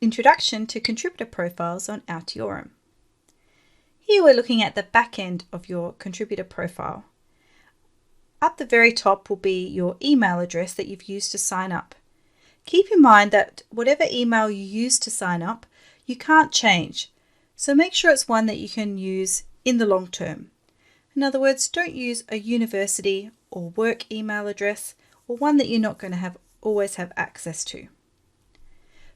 Introduction to Contributor Profiles on Altiorem. Here we're looking at the back end of your contributor profile. Up the very top will be your email address that you've used to sign up. Keep in mind that whatever email you use to sign up, you can't change. So make sure it's one that you can use in the long term. In other words, don't use a university or work email address or one that you're not going to always have access to.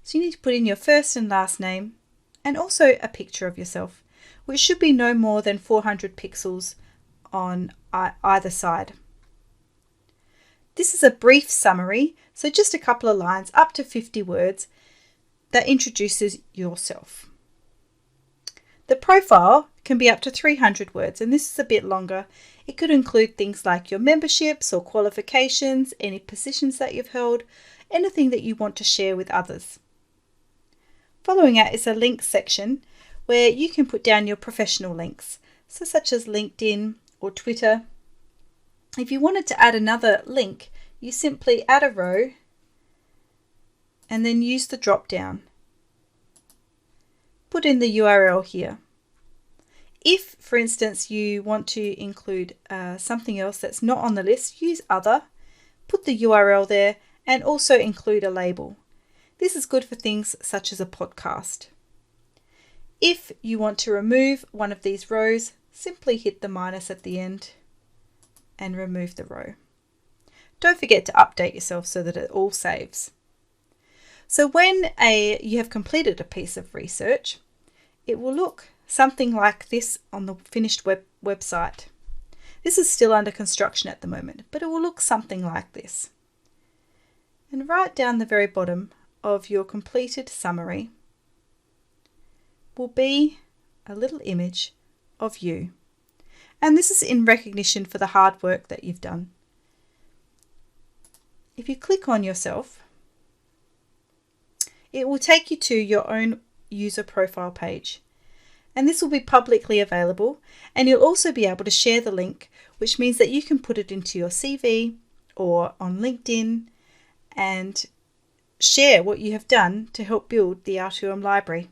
So you need to put in your first and last name and also a picture of yourself, which should be no more than 400 pixels on either side. This is a brief summary, so just a couple of lines, up to 50 words, that introduces yourself. The profile can be up to 300 words, and this is a bit longer. It could include things like your memberships or qualifications, any positions that you've held, anything that you want to share with others. Following it is a links section where you can put down your professional links, so such as LinkedIn or Twitter. If you wanted to add another link, you simply add a row and then use the drop down. Put in the URL here. If, for instance, you want to include something else that's not on the list, use other, put the URL there, and also include a label. This is good for things such as a podcast. If you want to remove one of these rows, simply hit the minus at the end and remove the row. Don't forget to update yourself so that it all saves. So when you have completed a piece of research, it will look something like this on the finished website. This is still under construction at the moment, but it will look something like this. And right down the very bottom of your completed summary will be a little image of you. And this is in recognition for the hard work that you've done. If you click on yourself, it will take you to your own user profile page. And this will be publicly available, and you'll also be able to share the link, which means that you can put it into your CV or on LinkedIn and share what you have done to help build the Altiorem library.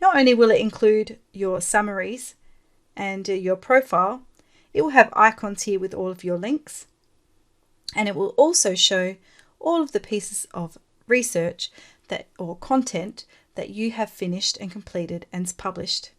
Not only will it include your summaries and your profile, it will have icons here with all of your links, and it will also show all of the pieces of research or content that you have finished and completed and published.